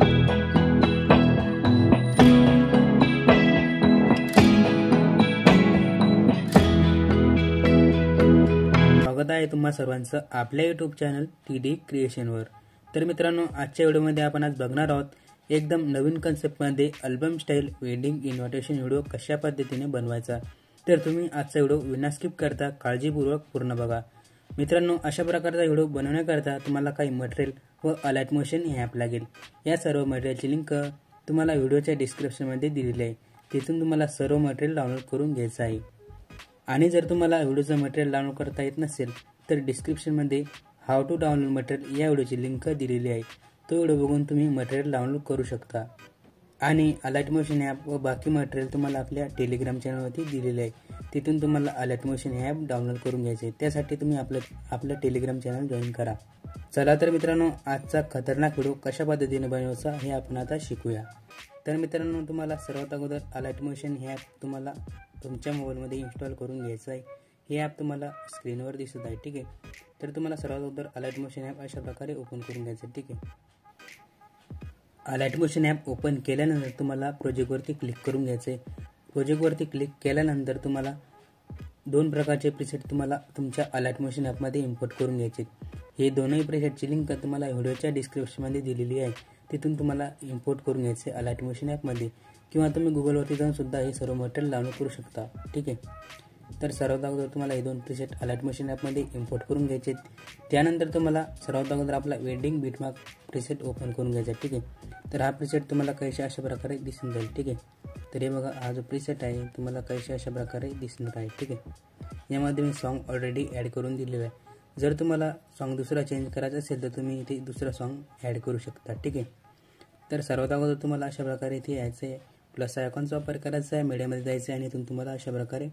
स्वागत आहे तुम्हा सर्वांचं आपल्या यूट्यूब चॅनल TD क्रिएशनवर। तर मित्रांनो, आजच्या व्हिडिओमध्ये आपण आज बघणार आहोत एकदम नवीन कन्सेप्टमध्ये album style wedding invitation video कशा पद्धतीने बनवायचा। तर तुम्ही आजचा व्हिडिओ विना स्किप करता काळजीपूर्वक पूर्ण बघा। मित्रांनो, अशा प्रकारचा व्हिडिओ बनवण्याकरता तुम्हाला काही मटेरियल व अलाइट मोशन हे ॲप लागेल। या सर्व मटेरियलची लिंक तुम्हाला व्हिडिओच्या डिस्क्रिप्शनमध्ये दिलेली आहे, तिथून तुम्हाला सर्व मटेरियल डाउनलोड करून घ्यायचं आहे। आणि जर तुम्हाला व्हिडिओचं मटेरियल डाउनलोड करता येत नसेल तर डिस्क्रिप्शनमध्ये हाऊ टू डाउनलोड मटेरियल या व्हिडिओची लिंक दिलेली आहे, तो व्हिडिओ बघून तुम्ही मटेरियल डाउनलोड करू शकता। आणि अलाइट मोशन ॲप व बाकी मटेरियल तुम्हाला आपल्या टेलिग्राम चॅनलवरती दिलेले आहे, तिथून तुम्हाला अलाइट मोशन ॲप डाउनलोड करून घ्यायचे आहे। त्यासाठी तुम्ही आपलं टेलिग्राम चॅनल जॉईन करा। चला तर मित्रांनो, आजचा खतरनाक व्हिडिओ कशा पद्धतीने बनवायचा हे आपण आता शिकूया। तर मित्रांनो, तुम्हाला सर्वात अगोदर अलाइट मोशन हे ॲप तुम्हाला तुमच्या मोबाईलमध्ये इन्स्टॉल करून घ्यायचं आहे। हे ॲप तुम्हाला स्क्रीनवर दिसत आहे, ठीक आहे। तर तुम्हाला सर्वात अगोदर अलाइट मोशन ॲप अशा प्रकारे ओपन करून घ्यायचं आहे, ठीक आहे। अलाइट मोशन ॲप ओपन केल्यानंतर तुम्हाला प्रोजेक्टवरती क्लिक करून घ्यायचं आहे। प्रोजेक्टवरती क्लिक केल्यानंतर तुम्हाला दोन प्रकारचे प्रीसेट तुम्हाला तुमच्या अलाइट मोशन ॲपमध्ये इम्पोर्ट करून घ्यायचे। हे दोनही प्रीसेटची लिंक तुम्हाला व्हिडिओच्या डिस्क्रिप्शनमध्ये दिलेली आहे, तिथून तुम्हाला इम्पोर्ट करून घ्यायचे अलाइट मोशन ॲपमध्ये, किंवा तुम्ही गुगलवरती जाऊन सुद्धा हे सर्व मटेरियल डाउनलोड करू शकता, ठीक आहे। तर सर्वात अगोदर तुम्हाला हे दोन प्रीसेट अलाइट मोशन ॲपमध्ये इम्पोर्ट करून घ्यायचे। त्यानंतर तुम्हाला सर्वात अगोदर आपला वेडिंग बीटमार्क प्रीसेट ओपन करून घ्यायचा, ठीक आहे। तर हा प्रीसेट तुम्हाला काहीशा अशा प्रकारे दिसून जाईल, ठीक आहे। तर हे बघा, हा जो प्रीसेट आहे तुम्हाला काहीशा अशा प्रकारे दिसणार आहे, ठीक आहे। यामध्ये मी सॉन्ग ऑलरेडी ॲड करून दिलेलं आहे। जर तुम्हाला सॉन्ग दुसरा चेंज करायचा असेल तर तुम्ही इथे दुसरा सॉन्ग ॲड करू शकता, ठीक आहे। तर सर्वात अगोदर तुम्हाला अशा प्रकारे इथे यायचं आहे, प्लस आयकॉनचा वापर करायचा आहे, मीडियामध्ये जायचं आहे आणि इथून तुम्हाला अशा प्रकारे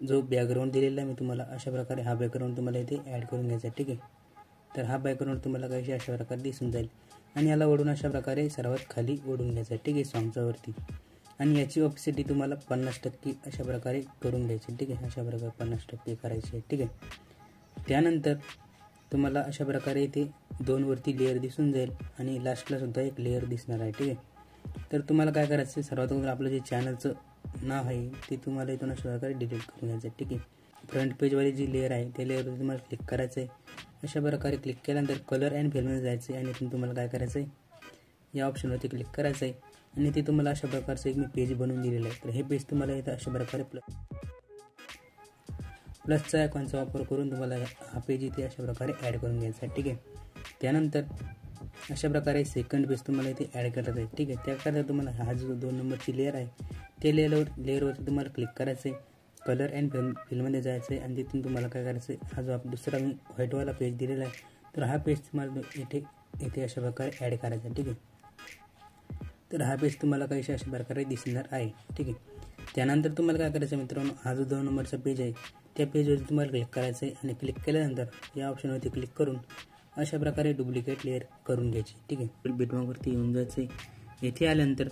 जो बॅकग्राऊंड दिलेला आहे मी तुम्हाला अशा प्रकारे हा बॅकग्राऊंड तुम्हाला इथे ॲड करून घ्यायचा आहे, ठीक आहे। तर हा बॅकग्राऊंड तुम्हाला काहीशी अशा प्रकारे दिसून जाईल आणि याला ओढून अशा प्रकारे सर्वात खाली ओढून घ्यायचं आहे, ठीक आहे, सॉन्गच्या वरती। आणि याची ऑप्सिटी तुम्हाला 50% अशा प्रकारे करून घ्यायची, ठीक आहे। अशा प्रकारे 50% करायची आहे, ठीक आहे। त्यानंतर तुम्हाला अशा प्रकारे इथे दोन वरती लेअर दिसून जाईल आणि लास्टला सुद्धा एक लेअर दिसणार आहे, ठीक आहे। तर तुम्हाला काय करायचं आहे, सर्वात अगोदर आपलं जे चॅनलचं नाव आहे ते तुम्हाला इथून अशा प्रकारे डिलीट करून घ्यायचं आहे, ठीक आहे। फ्रंट पेजवाली जी लेअर आहे त्या लेअरवर तुम्हाला क्लिक करायचं आहे। अशा प्रकारे क्लिक केल्यानंतर कलर अँड फिल्ममध्ये जायचं आहे आणि इथून तुम्हाला काय करायचं आहे, या ऑप्शनवरती क्लिक करायचं आहे आणि ते तुम्हाला अशा प्रकारचं एक मी पेज बनवून दिलेलं आहे। तर हे पेज तुम्हाला इथं अशा प्रकारे प्लसचा आयकॉनचा वापर करून तुम्हाला हा पेज इथे अशा प्रकारे ॲड करून घ्यायचा आहे, ठीक आहे। त्यानंतर अशा प्रकारे सेकंड पेज तुम्हाला इथे ॲड करायचं आहे, ठीक आहे। त्याकरता तुम्हाला हा जो 2 नंबरची लेअर आहे त्या लेअरवरती तुम्हाला क्लिक करायचं आहे, कलर अँड फिल्ममध्ये जायचं आहे आणि तिथून तुम्हाला काय करायचं आहे, हा जो दुसरा मी व्हाईटवाला पेज दिलेला आहे तर हा पेज तुम्हाला इथे अशा प्रकारे ॲड करायचा आहे, ठीक आहे। तर हा पेज तुम्हाला काहीशा अशा प्रकारे दिसणार आहे, ठीक आहे। त्यानंतर तुम्हाला काय करायचं मित्रांनो, हा जो 2 नंबरचा पेज आहे त्या पेजवरती तुम्हाला क्लिक करायचं आहे आणि क्लिक केल्यानंतर या ऑप्शनवरती क्लिक करून अशा प्रकारे डुप्लिकेट लेअर करून घ्यायची, ठीक आहे। बीटमार्कवरती येऊन जायचं आहे। येथे आल्यानंतर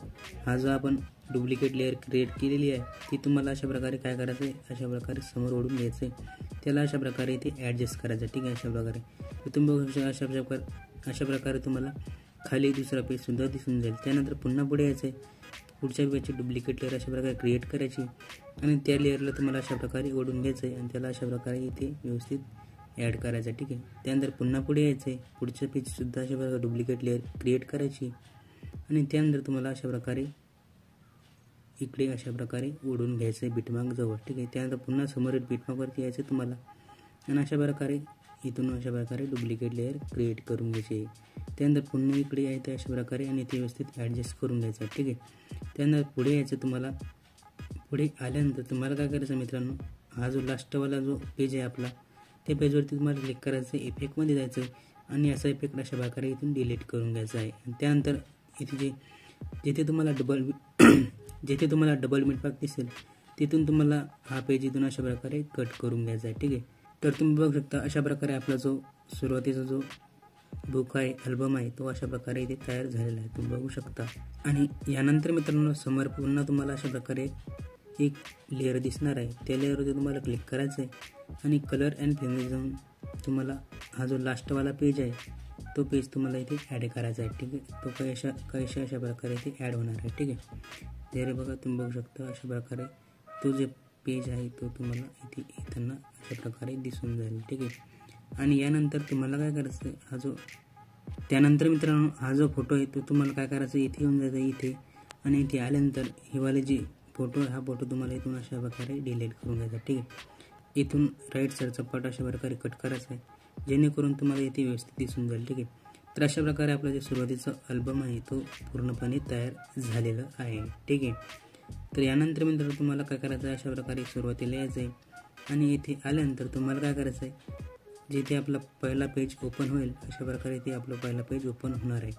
हा जो आपण डुप्लिकेट लेअर क्रिएट केलेली आहे ती तुम्हाला अशा प्रकारे काय करायचं आहे, अशा प्रकारे समोर ओढून घ्यायचं आहे, त्याला अशा प्रकारे इथे ॲडजस्ट करायचं, ठीक आहे। अशा प्रकारे तुम्ही बघू शकता अशा प्रकारे तुम्हाला खाली दुसरा पेजसुद्धा दिसून जाईल। त्यानंतर पुन्हा पुढे यायचं आहे, पुढच्या पेजची डुप्लिकेट लेअर अशा प्रकारे क्रिएट करायची आणि त्या लेअरला तुम्हाला अशा प्रकारे ओढून घ्यायचं आहे आणि त्याला अशा प्रकारे इथे व्यवस्थित ॲड करायचं, ठीक आहे। त्यानंतर पुन्हा पुढे यायचं आहे, पुढच्या पेजसुद्धा अशा प्रकारे डुप्लिकेट लेअर क्रिएट करायची आणि त्यानंतर तुम्हाला अशा प्रकारे इकडे अशा प्रकारे ओढून घ्यायचं आहे बीटमार्क जवळ, ठीक आहे। त्यानंतर पुन्हा समोर बीटमार्कवरती यायचं आहे तुम्हाला आणि अशा प्रकारे इथून अशा प्रकारे डुप्लिकेट लेअर क्रिएट करून घ्यायची आहे। त्यानंतर पुन्हा इकडे यायचं अशा प्रकारे आणि ते व्यवस्थित ॲडजस्ट करून घ्यायचं आहे, ठीक आहे। त्यानंतर पुढे यायचं तुम्हाला, पुढे आल्यानंतर तुम्हाला काय करायचं मित्रांनो, हा जो लास्टवाला जो पेज आहे आपला त्या पेजवरती तुम्हाला क्लिक करायचं आहे, इफेक्टमध्ये जायचं आहे आणि असा इफेक्ट अशा प्रकारे इथून डिलीट करून घ्यायचा आहे। आणि त्यानंतर इथे जिथे तुम्हाला डबल बीटमार्क दिसेल तिथून तुम्हाला हा पेज इथून अशा प्रकारे कट करून घ्यायचा आहे, ठीक आहे। तर तुम्ही बघू शकता अशा प्रकारे आपला जो सुरुवातीचा जो बुक आहे, अल्बम आहे, तो अशा प्रकारे इथे तयार झालेला आहे, तुम्ही बघू शकता। आणि यानंतर मित्रांनो समोर पुन्हा तुम्हाला अशा प्रकारे एक लेअर दिसणार आहे, त्या लेअरवरती तुम्हाला क्लिक करायचं आहे आणि कलर अँड फिल्ममध्ये जाऊन तुम्हाला हा जो लास्टवाला पेज आहे तो पेज तुम्हाला इथे ॲड करायचा आहे. ठीक आहे, तो काहीशा अशा प्रकारे इथे ॲड होणार आहे. ठीक आहे, तर बघा तुम्ही बघू शकता अशा प्रकारे तो जे पेज आहे तो तुम्हाला इथे येताना अशा प्रकारे दिसून जाईल. ठीक आहे, आणि यानंतर तुम्हाला काय करायचं आहे, त्यानंतर मित्रांनो हा जो फोटो आहे तो तुम्हाला काय करायचं, इथे येऊन जायचं इथे, आणि इथे आल्यानंतर हे वाले जे फोटो हा फोटो तुम्हाला इथून अशा प्रकारे डिलीट करून घ्यायचा. ठीक आहे, इथून राईट साईडचा पार्ट अशा प्रकारे कट करायचा आहे, जेणेकरून तुम्हाला इथे व्यवस्थित दिसून जाईल. ठीक आहे, तर अशा प्रकारे आपला जे सुरुवातीचा अल्बम आहे तो पूर्णपणे तयार झालेला आहे. ठीक आहे, तर यानंतर मित्रांनो तुम्हाला काय करायचं आहे, अशा प्रकारे सुरुवातीला यायचं आहे, आणि इथे आल्यानंतर तुम्हाला काय करायचं आहे, जिथे आपला पहिला पेज ओपन होईल अशा प्रकारे इथे आपलं पहिला पेज ओपन होणार आहे.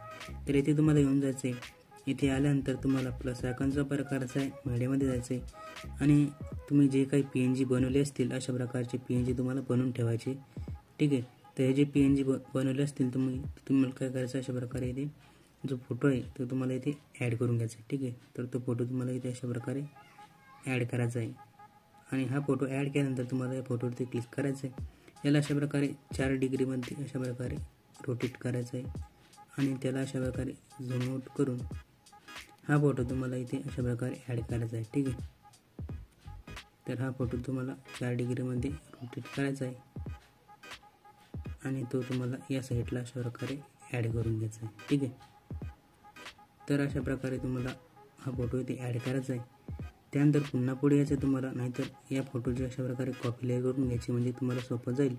तर इथे तुम्हाला येऊन जायचं आहे. इथे आल्यानंतर तुम्हाला प्लस आयकॉनचा वापर करायचा आहे, मीडियामध्ये जायचं आहे, आणि तुम्ही जे काही PNG बनवले असतील अशा प्रकारचे PNG तुम्हाला बनवून ठेवायचे. ठीक आहे, तर हे जे PNG बनवले असतील तुम्हाला काय करायचं, अशा प्रकारे इथे जो फोटो आहे तो तुम्हाला इथे ॲड करून घ्यायचा आहे. ठीक आहे, तर तो फोटो तुम्हाला इथे अशा प्रकारे ॲड करायचा आहे, आणि हा फोटो ॲड केल्यानंतर तुम्हाला या फोटोवरती क्लिक करायचं आहे. याला अशा प्रकारे 4 डिग्रीमध्ये अशा प्रकारे रोटेट करायचं आहे, आणि त्याला अशा प्रकारे झूम आउट करून हा फोटो तुम्हाला इथे अशा प्रकारे ॲड करायचा आहे. ठीक आहे, तर हा फोटो तुम्हाला 4 डिग्रीमध्ये रोटेट करायचा आहे, आणि तो तुम्हाला या साईडला अशा प्रकारे ॲड करून घ्यायचा आहे. ठीक आहे, तर अशा प्रकारे तुम्हाला हा फोटो इथे ॲड करायचा आहे. त्यानंतर पुन्हा पुढे यायचं तुम्हाला, नाहीतर या फोटोची अशा प्रकारे कॉपी लेअर करून घ्यायची, म्हणजे तुम्हाला सोपं जाईल.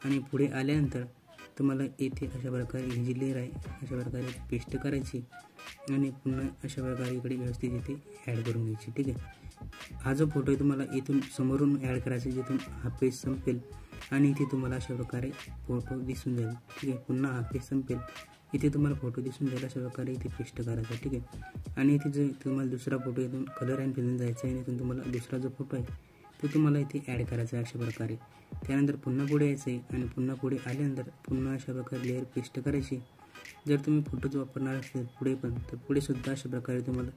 आणि पुढे आल्यानंतर तुम्हाला इथे अशा प्रकारे ही जी लेअर आहे अशा प्रकारे पेस्ट करायची, आणि पुन्हा अशा प्रकारे इकडे व्यवस्थित इथे ॲड करून घ्यायची. ठीक आहे, हा जो फोटो आहे तुम्हाला इथून समोरून ॲड करायचा, जिथून हा पेज संपेल आणि इथे तुम्हाला अशा प्रकारे फोटो दिसून जाईल. ठीक आहे, पुन्हा हा पेज संपेल, इथे तुम्हाला फोटो दिसून जाईल, अशा प्रकारे इथे पेस्ट करायचा. ठीक आहे, आणि इथे जो तुम्हाला दुसरा फोटो इथून कलर अँड फिलिंग जायचा आहे, आणि इथून तुम्हाला दुसरा जो फोटो आहे तो तुम्हाला इथे ॲड करायचा आहे अशा प्रकारे. त्यानंतर पुन्हा पुढे यायचं आहे, आणि पुन्हा पुढे आल्यानंतर पुन्हा अशा प्रकारे लेअर पेस्ट करायची. जर तुम्ही फोटोच वापरणार असेल पुढे पण, तर पुढे सुद्धा अशा प्रकारे तुम्हाला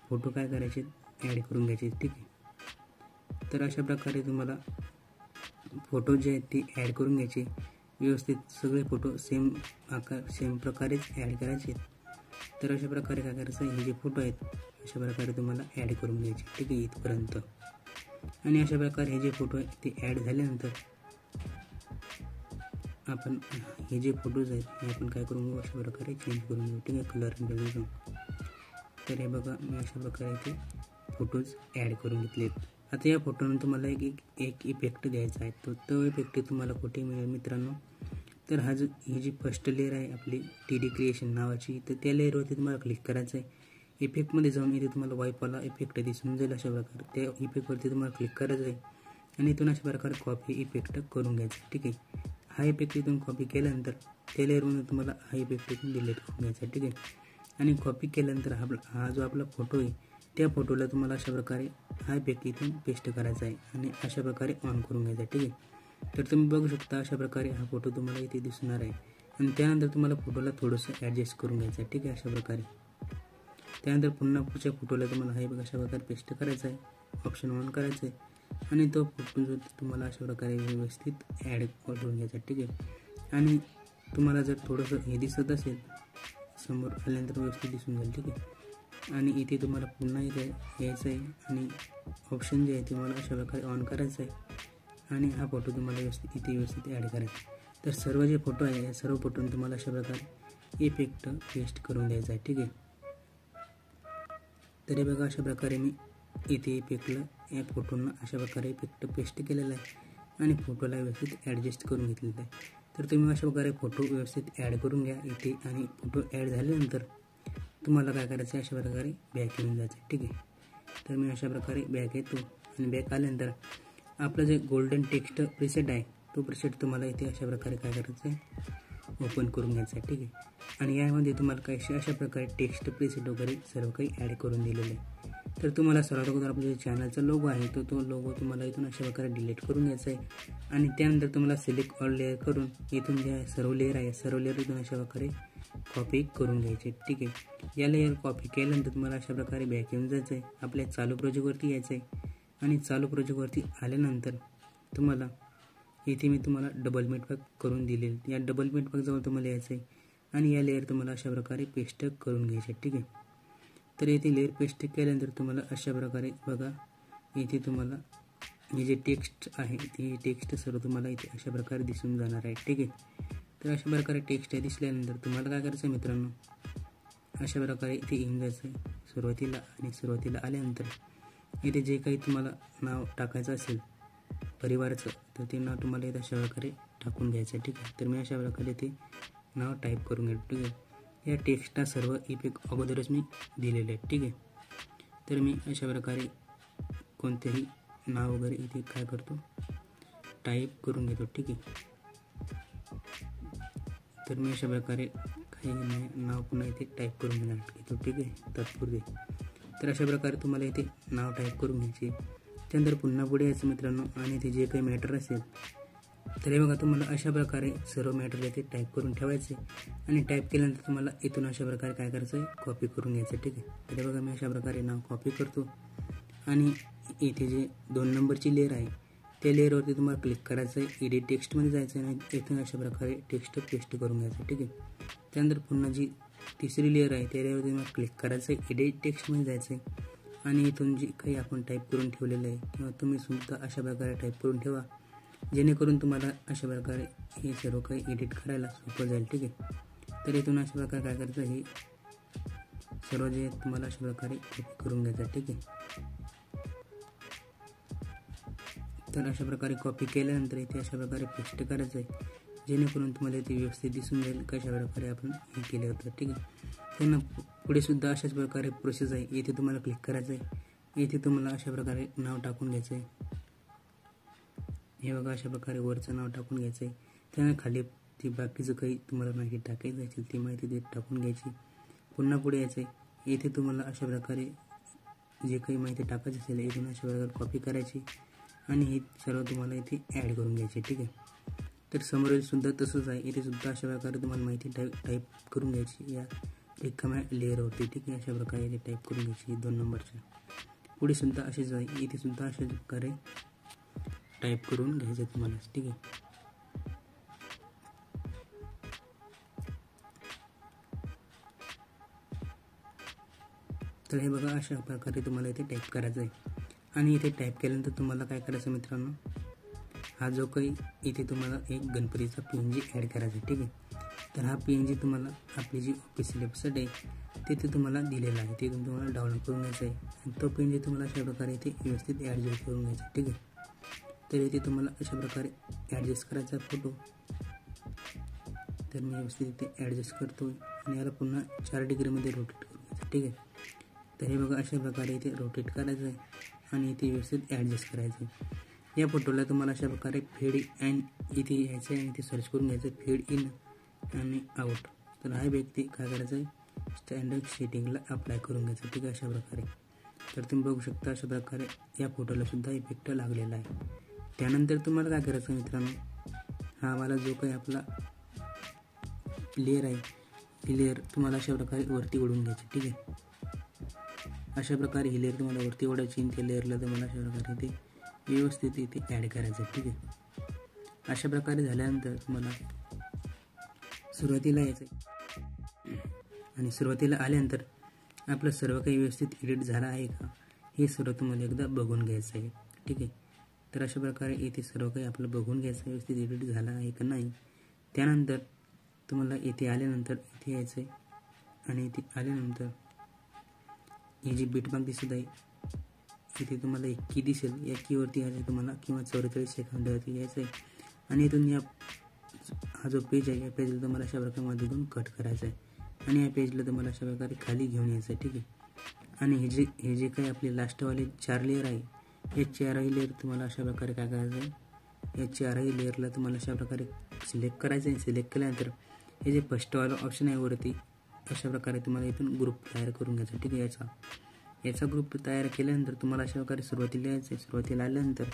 फोटो काय करायचे, ॲड करून घ्यायचे. ठीक आहे, तर अशा प्रकारे तुम्हाला फोटो जे आहेत ते ॲड करून घ्यायचे. व्यवस्थित सगळे फोटो सेम आकार सेम प्रकारेच ॲड करायचे. तर अशा प्रकारे काय करायचं, हे जे फोटो आहेत अशा प्रकारे तुम्हाला ॲड करून घ्यायचे. ठीक आहे, इथपर्यंत. आणि अशा प्रकारे हे जे फोटो आहे ते ॲड झाल्यानंतर आपण हे जे फोटोज आहेत हे आपण काय करून घेऊ, अशा प्रकारे चेंज करून घेऊ. ठीक आहे, कलर अँड फिलिंग. तर हे बघा मी अशा प्रकारे इथे फोटोज ॲड करून घेतलेत. आता या फोटोनं तुम्हाला एक इफेक्ट द्यायचा आहे. तो इफेक्ट तुम्हाला कुठे मिळेल मित्रांनो, तर ही जी फर्स्ट लेअर आहे आपली TD क्रिएशन नावाची, तर त्या लेअरवरती तुम्हाला क्लिक करायचं आहे. इफेक्टमध्ये जाऊन इथे तुम्हाला वाईपवाला इफेक्ट दिसून जाईल. अशा प्रकारे त्या इफेक्टवरती तुम्हाला क्लिक करायचं आहे, आणि इथून अशा प्रकारे कॉपी इफेक्ट करून घ्यायचं. ठीक आहे, हा इफेक्ट इथून कॉपी केल्यानंतर त्या लेअरमधून तुम्हाला हा इफेक्ट इथून डिलीट करून घ्यायचा. ठीक आहे, आणि कॉपी केल्यानंतर हा जो आपला फोटो आहे त्या फोटोला तुम्हाला अशा प्रकारे हा इफेक्ट इथून पेस्ट करायचा आहे, आणि अशा प्रकारे ऑन करून घ्यायचा. ठीक आहे, तर तुम्ही बघू शकता अशा प्रकारे हा फोटो तुम्हाला इथे दिसणार आहे. आणि त्यानंतर तुम्हाला फोटोला थोडंसं ॲडजस्ट करून घ्यायचं आहे. ठीक आहे, अशा प्रकारे. त्यानंतर पुन्हा पुढच्या फोटोला तुम्हाला हा बघा अशा प्रकारे पेस्ट करायचा आहे, ऑप्शन ऑन करायचं आहे, आणि तो फोटो जो तुम्हाला अशा प्रकारे व्यवस्थित ॲड करून घ्यायचा. ठीक आहे, आणि तुम्हाला जर थोडंसं हे दिसत असेल समोर आल्यानंतर व्यवस्थित दिसून जाईल. ठीक आहे, आणि इथे तुम्हाला पुन्हा इथे यायचं आहे, आणि ऑप्शन जे आहे ते मला अशा प्रकारे ऑन करायचं आहे, आणि हा फोटो तुम्हाला इथे व्यवस्थित ॲड करायचा. तर सर्व जे फोटो आहे या सर्व फोटोने तुम्हाला अशा प्रकारे इफेक्ट पेस्ट करून द्यायचा आहे. ठीक आहे, तरी बघा अशा प्रकारे मी इथे इफेक्टला या फोटोंना अशा प्रकारे इफेक्ट पेस्ट केलेला आहे, आणि फोटोला व्यवस्थित ॲडजस्ट करून घेतलेलं आहे. तर तुम्ही अशा प्रकारे फोटो व्यवस्थित ॲड करून घ्या इथे, आणि फोटो ॲड झाल्यानंतर तुम्हाला काय करायचं आहे, अशा प्रकारे बॅक येऊन जायचं. ठीक आहे, तर मी अशा प्रकारे बॅक येतो, आणि बॅक आल्यानंतर आपलं जे गोल्डन टेक्स्ट प्रिसेट आहे तो प्रिसेट तुम्हाला इथे अशा प्रकारे काय करायचं आहे, ओपन करून घ्यायचं आहे. ठीक आहे, आणि यामध्ये तुम्हाला काही अशा प्रकारे टेक्स्ट प्रिसेट वगैरे सर्व काही ॲड करून दिलेलं आहे. तर तुम्हाला सर्वात अगोदर आपल्या जे चॅनलचा लोगो आहे तो लोगो तुम्हाला इथून अशा प्रकारे डिलीट करून घ्यायचा आहे, आणि त्यानंतर तुम्हाला सिलेक्ट ऑल लेअर करून इथून जे सर्व लेअर आहे सर्व लेअर इथून अशा प्रकारे कॉपी करून घ्यायचे. ठीक आहे, या लेअर कॉपी केल्यानंतर तुम्हाला अशा प्रकारे बॅक येऊन जायचं आहे, आपल्या चालू प्रोजेक्टवरती यायचं आहे, आणि चालू प्रोजेक्टवरती आल्यानंतर तुम्हाला इथे मी तुम्हाला डबल मेटवर्क करून दिलेले, या डबल मेटवर्कजवळ तुम्हाला यायचं आहे आणि या लेअर तुम्हाला अशा प्रकारे पेस्ट करून घ्यायचे, ठीक आहे. तर इथे लेअर पेस्ट केल्यानंतर तुम्हाला अशा प्रकारे बघा, इथे तुम्हाला हे जे टेक्स्ट आहे ते टेक्स्ट सर्व तुम्हाला इथे अशा प्रकारे दिसून जाणार आहे, ठीक आहे. तर अशा प्रकारे टेक्स्ट दिसल्यानंतर तुम्हाला काय करायचं आहे मित्रांनो, अशा प्रकारे इथे येऊन जायचं आहे सुरुवातीला, आणि सुरुवातीला आल्यानंतर इथे जे काही तुम्हाला नाव टाकायचं असेल परिवाराचं, तर ते नाव तुम्हाला इथे अशा प्रकारे टाकून घ्यायचं आहे, ठीक आहे. तर मी अशा प्रकारे ते नाव टाईप करून घेतो, ठीक आहे. या टेक्स्टला सर्व इफेक्ट अगोदरच मी दिलेले आहेत, ठीक आहे. तर मी अशा प्रकारे कोणतेही नाव वगैरे इथे काय करतो, टाईप करून घेतो, ठीक आहे. तर मी अशा प्रकारे काही नाव पुन्हा इथे टाईप करून घेतो, ठीक आहे, तात्पुरते. तर अशा प्रकारे तुम्हाला इथे नाव टाईप करून घ्यायचे. त्यानंतर पुन्हा पुढे यायचं मित्रांनो, आणि ते जे काही मॅटर असेल तर हे बघा, तुम्हाला अशा प्रकारे सर्व मॅटर इथे टाईप करून ठेवायचे. आणि टाईप केल्यानंतर तुम्हाला इथून अशा प्रकारे काय करायचं आहे, कॉपी करून घ्यायचं, ठीक आहे. तर हे बघा, मी अशा प्रकारे नाव कॉपी करतो आणि इथे जे 2 नंबरची लेअर आहे त्या लेअरवरती तुम्हाला क्लिक करायचं आहे, एडिट टेक्स्टमध्ये जायचं आहे आणि इथून अशा प्रकारे टेक्स्ट पेस्ट करून घ्यायचं, ठीक आहे. त्यानंतर पुन्हा जी तिसरी लेअर आहे त्या लेअरवरती तुम्हाला क्लिक करायचं आहे, एडिट टेक्स्टमध्ये जायचं आहे आणि इथून जी काही आपण टाईप करून ठेवलेलं आहे किंवा तुम्ही सुद्धा अशा प्रकारे टाईप करून ठेवा, जेणेकरून तुम्हाला अशा प्रकारे हे सर्व काही एडिट करायला सोपं जाईल, ठीक आहे. तर इथून अशा प्रकारे काय करायचं, हे सर्व जे तुम्हाला अशा प्रकारे कॉपी करून घ्यायचं, ठीक आहे. तर अशा प्रकारे कॉपी केल्यानंतर इथे अशा प्रकारे पेस्ट करायचं आहे, जेणेकरून तुम्हाला इथे व्यवस्थित दिसून जाईल कशा प्रकारे आपण हे केलं होतं, ठीक आहे. त्यांना पुढे सुद्धा अशाच प्रकारे प्रोसेस आहे. इथे तुम्हाला क्लिक करायचं आहे, इथे तुम्हाला अशा प्रकारे नाव टाकून घ्यायचं आहे. हे बघा, अशा प्रकारे वरचं नाव टाकून घ्यायचं आहे. त्यानं खाली ती बाकीचं काही तुम्हाला माहिती टाकायचं असेल ती माहिती ते टाकून घ्यायची. पुन्हा पुढे यायचं आहे, इथे तुम्हाला अशा प्रकारे जे काही माहिती टाकायची असेल इथून अशा प्रकारे कॉपी करायची आणि हे सर्व तुम्हाला इथे ॲड करून घ्यायचे, ठीक आहे. तर समोरील सुद्धा तसंच आहे, इथे सुद्धा अशा प्रकारे तुम्हाला माहिती टाईप करून घ्यायची या रिकाम्या लेअरवरती, ठीक आहे. अशा प्रकारे इथे टाईप करून घ्यायची 2 नंबरच्या. पुढे सुद्धा असेच आहे, इथे सुद्धा अशाच प्रकारे टाईप करून घ्यायचं तुम्हाला, ठीक आहे. तर हे बघा, अशा प्रकारे तुम्हाला इथे टाईप करायचं आहे आणि इथे टाईप केल्यानंतर तुम्हाला काय करायचं मित्रांनो, हा जो काही इथे तुम्हाला एक गणपतीचा PNG ॲड करायचा आहे, ठीक आहे. तर हा PNG तुम्हाला आपली जी ऑफिशियल वेबसाईट आहे तिथे तुम्हाला दिलेला आहे, तिथून तुम्हाला डाउनलोड करून घ्यायचा आहे आणि तो PNG तुम्हाला अशा प्रकारे इथे व्यवस्थित ॲडजस्ट करून घ्यायचा आहे, ठीक आहे. तर इथे तुम्हाला अशा प्रकारे ॲडजस्ट करायचा फोटो. तर मी व्यवस्थित इथे ॲडजस्ट करतो आणि याला पुन्हा 4 डिग्रीमध्ये रोटेट करून घ्यायचं, ठीक आहे. तर हे बघा, अशा प्रकारे इथे रोटेट करायचं आहे आणि इथे व्यवस्थित ॲडजस्ट करायचं आहे. या फोटोला तुम्हाला अशा प्रकारे फेड इन इथे यायचं आहे आणि इथे सर्च करून घ्यायचं आहे फेड इन आणि आउट. तर हा व्यक्ती काय करायचं आहे, स्टँडर्ड सेटिंगला अप्लाय करून घ्यायचं, ठीक आहे, अशा प्रकारे. तर तुम्ही बघू शकता अशा प्रकारे या फोटोला सुद्धा इफेक्ट लागलेला आहे. त्यानंतर तुम्हाला काय करायचं मित्रांनो, हा वाला जो काही आपला लेअर आहे ही लेअर तुम्हाला अशा प्रकारे वरती ओढून घ्यायची, ठीक आहे. अशा प्रकारे ही लेअर तुम्हाला वरती ओढायची आणि त्या लेअरला तुम्हाला अशा प्रकारे ते व्यवस्थित इथे ॲड करायचं, ठीक आहे. अशा प्रकारे झाल्यानंतर तुम्हाला सुरुवातीला यायचं आहे आणि सुरुवातीला आल्यानंतर आपलं सर्व काही व्यवस्थित एडिट झालं आहे का हे सर्व तुम्हाला एकदा बघून घ्यायचं आहे, ठीक आहे. तर अशा प्रकारे इथे सर्व काही आपलं बघून घ्यायचं आहे व्यवस्थित एडिट झालं आहे का नाही. त्यानंतर तुम्हाला इथे आल्यानंतर इथे यायचं आहे आणि इथे आल्यानंतर ही जी बीटमार्क दिसत आहे इथे तुम्हाला एक की दिसेल, या कीवरती यायचं तुम्हाला किंवा 44 सेकंदावरती यायचं आहे आणि इथून हा जो पेज आहे या पेजला तुम्हाला अशा प्रकारे मधून कट करायचं आहे आणि या पेजला तुम्हाला अशा प्रकारे खाली घेऊन यायचं आहे, ठीक आहे. आणि हे जे काही आपले लास्टवाले 4 लेअर आहे हे 4ही लेअर तुम्हाला अशा प्रकारे काय करायचं आहे, या 4ही लेअरला तुम्हाला अशा प्रकारे सिलेक्ट करायचं आहे. सिलेक्ट केल्यानंतर हे जे फर्स्टवाला ऑप्शन आहे वरती अशा प्रकारे तुम्हाला इथून ग्रुप तयार करून घ्यायचा, ठीक आहे. याचा ग्रुप तयार केल्यानंतर तुम्हाला अशा प्रकारे सुरुवातीला यायचं आहे. सुरुवातीला आल्यानंतर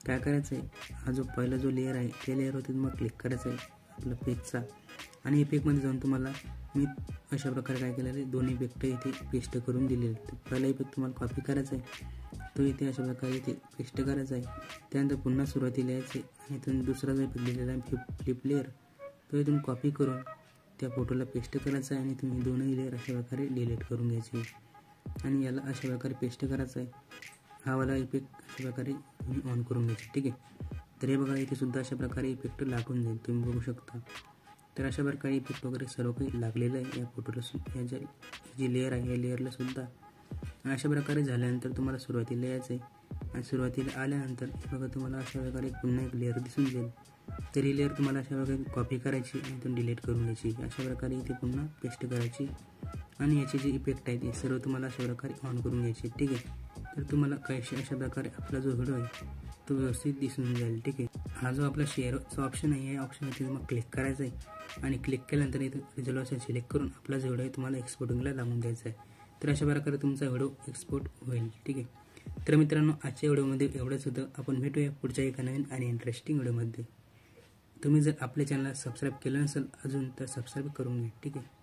काय करायचं आहे, हा जो पहिला जो लेअर आहे त्या लेअरवरती तुम्हाला क्लिक करायचं आहे आपला पेजचा आणि इफेक्टमध्ये जाऊन तुम्हाला मी अशा प्रकारे काय केलेलं आहे, दोन इफेक्ट इथे पेस्ट करून दिलेले आहेत. पहिला इफेक्ट तुम्हाला कॉपी करायचा आहे, तो इथे अशा प्रकारे इथे पेस्ट करायचा आहे. त्यानंतर पुन्हा सुरुवातीला यायचे आणि इथून दुसरा जो इफेक्ट दिलेला आहे फ्लिप लेअर, तो इथून कॉपी करून त्या फोटोला पेस्ट करायचा आहे आणि तुम्ही दोन्ही लेअर अशा प्रकारे डिलीट करून घ्यायचे आणि याला अशा प्रकारे पेस्ट करायचा आहे. हा वाला इफेक्ट अशा प्रकारे तुम्ही ऑन करून घ्यायचे. ठीक आहे, तर हे बघा इथे सुद्धा अशा प्रकारे इफेक्ट लागून जाईल, तुम्ही बघू शकता. तर अशा प्रकारे इफेक्ट वगैरे सर्व काही लागलेलं आहे या फोटोला. या जी लेअर आहे या लेअरला सुद्धा अशा प्रकारे झाल्यानंतर तुम्हाला सुरुवातीला यायचं आहे आणि सुरुवातीला आल्यानंतर बघा तुम्हाला अशा प्रकारे पुन्हा एक लेअर दिसून जाईल. तर ही लेअर तुम्हाला अशा प्रकारे कॉपी करायची आणि इथून डिलीट करून घ्यायची. अशा प्रकारे इथे पुन्हा पेस्ट करायची आणि याचे जे इफेक्ट आहेत ते सर्व तुम्हाला अशा प्रकारे ऑन करून घ्यायचे. ठीक आहे, तर तुम्हाला काहीशी अशा प्रकारे आपला जो व्हिडिओ आहे तो व्यवस्थित दिसून जाईल. ठीक आहे, हा जो आपला शेअरचा ऑप्शन आहे या ऑप्शनवरती तुम्हाला क्लिक करायचं आहे आणि क्लिक केल्यानंतर इथं रिझोल्यूशन सिलेक्ट करून आपला जो व्हिडिओ आहे तुम्हाला एक्सपोर्टिंगला लावून द्यायचा आहे. तर अशा प्रकारे तुमचा व्हिडिओ एक्सपोर्ट होईल. ठीक आहे, तर मित्रांनो आजच्या व्हिडिओमध्ये एवढंच होतं. आपण भेटूया पुढच्या एका नवीन आणि इंटरेस्टिंग व्हिडिओमध्ये. तुम्ही जर आपल्या चॅनलला सबस्क्राईब केलं नसेल अजून तर सबस्क्राईब करून घ्या. ठीक आहे.